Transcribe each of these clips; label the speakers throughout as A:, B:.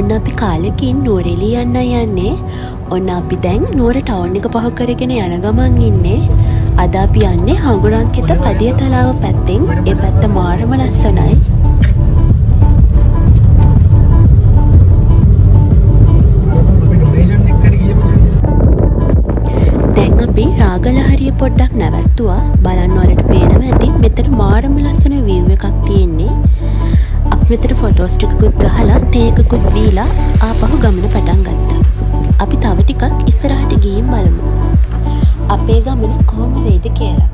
A: ඔන්න අපි කාලෙකින් නුවරඑළිය යන්න යන්නේ. ඔන්න අපි දැන් නුවර ටවුන් එක පහු කරගෙන යන ගමන් ඉන්නේ. අද අපි යන්නේ හඟුරන්කිත පදිය තලාව පැත්තෙන්. ඒ පැත්ත මාරම ලස්සනයි. දැන් අපි රාගලහරිය පොඩ්ඩක් නැවැත්තුවා. බලන්න වලට පේනවා ඇති මෙතන මාරම ලස්සන view එකක් තියෙන්නේ. අපි මෙතන ෆොටෝස් ටිකකුත් ගහලා තේ එකකුත් දීලා ආපහු ගමන පටන් ගත්තා. අපි තව ටිකක් ඉස්සරහට ගිහින් බලමු. අපේ ගමන කොහොම වේද කියලා.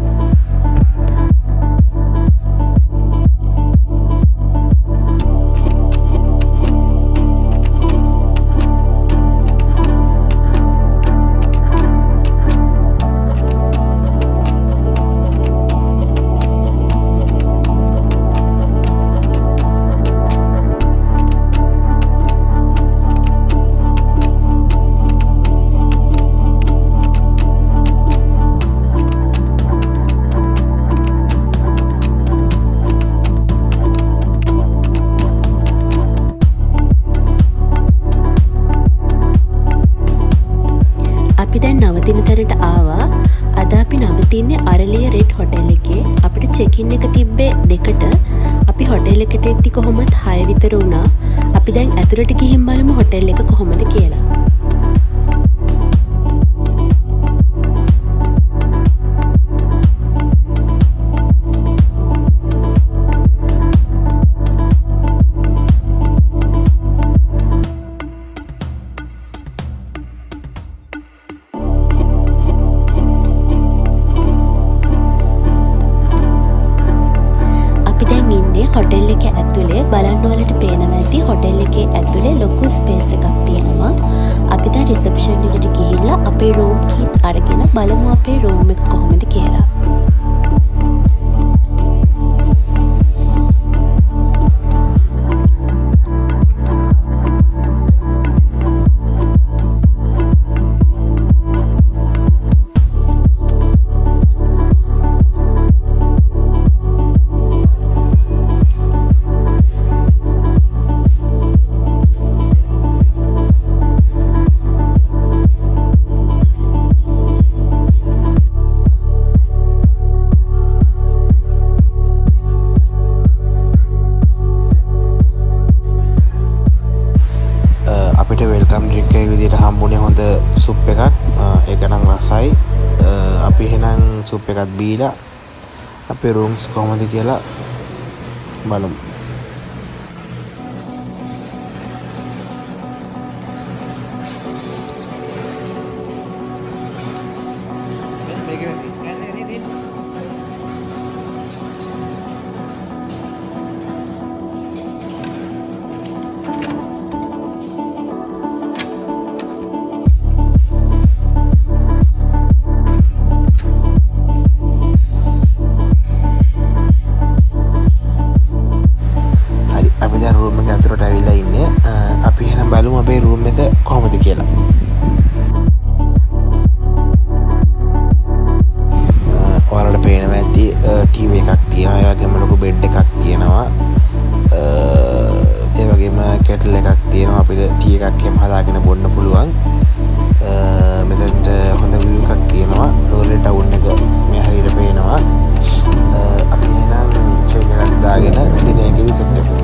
A: අපි දැන් නවතින තැනට ආවා. අද අපි නවතින්නේ අරලිය රෙඩ් හොටෙල් එකේ. අපිට චෙක්-ඉන් එක තිබ්බේ 2ට. අපි හොටෙල් එකට එද්දි කොහොමත් 6 විතර වුණා. අපි දැන් ඇතුළට ගිහින් බලමු හොටෙල් එක කොහොමද කියලා. හොටෙල් එක ඇතුලේ බලන්න වලට පේනවා ඇති හොටෙල් එකේ ඇතුලේ ලොකු ස්පේස් එකක් තියෙනවා. අපි දැන් රිසෙප්ෂන් එකට ගිහිල්ලා අපේ රූම් කීත් අරගෙන බලමු අපේ රූම් එක කොහොමද කියලා.
B: අපිට වෙල්කම් ඩ්‍රින්ක් එක විදිහට හම්බුනේ හොඳ සුප් එකක්. ඒක නම් රසයි. අපි එහෙනම් සුප් එකක් බීලා අපේ රූම්ස් කොහොමද කියලා බලමු. රූම් එක ඇතුළට ඇවිල්ලා ඉන්නේ. අපි එහෙනම් බලමු අපේ රූම් එක කොහොමද කියලා. ඔයාලට පේනවා ඇති ටීවී එකක් තියෙනවා. ඒ වගේම ලොකු බෙඩ් එකක් තියෙනවා. ඒ වගේම කෙටල් එකක් තියෙනවා. අපිට ටී එකක් එහෙම හදාගෙන බොන්න පුළුවන්. මෙතනට හොඳ view එකක් තියෙනවා. නුවරඑළිය ටවුන් එක මේ හරියට පේනවා. අපි එහෙනම් චේන්ජ් එකක් දාගෙන ඩිනර් එකේදී සෙට් වෙමු.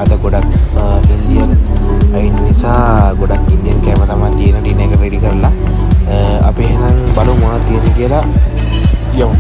B: අද ගොඩක් ඉන්දියන් අයින් නිසා ගොඩක් ඉන්දියන් කෑම තමයි තියෙන ඩිනර් එක රෙඩි කරලා. අපි එහෙනම් බලමු මොනවද තියෙන්නේ කියලා. යමු.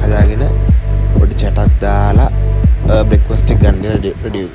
B: හදාගෙන පොඩි චටක් දාලා බ්‍රෙක්ෆාස්ට් එක ගන්න රෙඩි.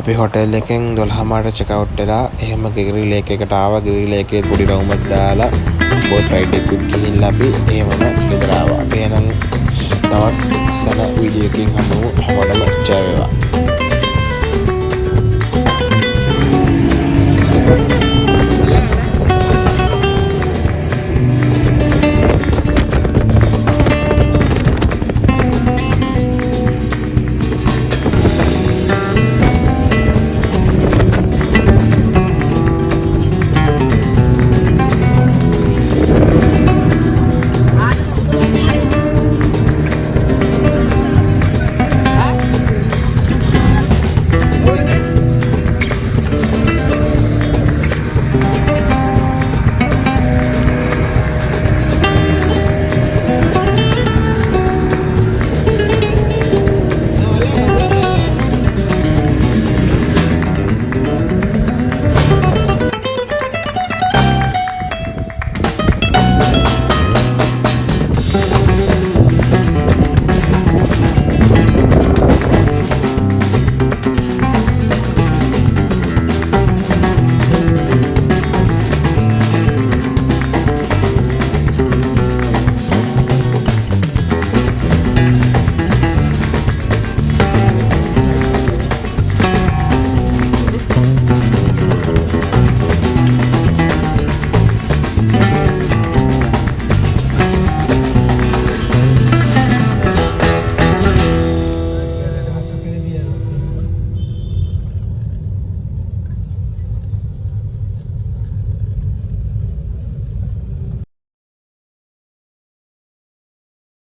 B: අපි හොටෙල් එකෙන් 12 මාට චෙක් අවුට් වෙලා එහෙම ගිරි ලේක් එකට ආවා. ගිරි ලේකේ පොඩි රවුමක් දාලා බෝට් රයිඩ් එකක් ගිහිල්ලා අපි එහෙමම ගෙදර ආවා. අපි එහෙනම් තවත් සන වීඩියෝ එකකින් හමු. හැමෝටම ජය වේවා.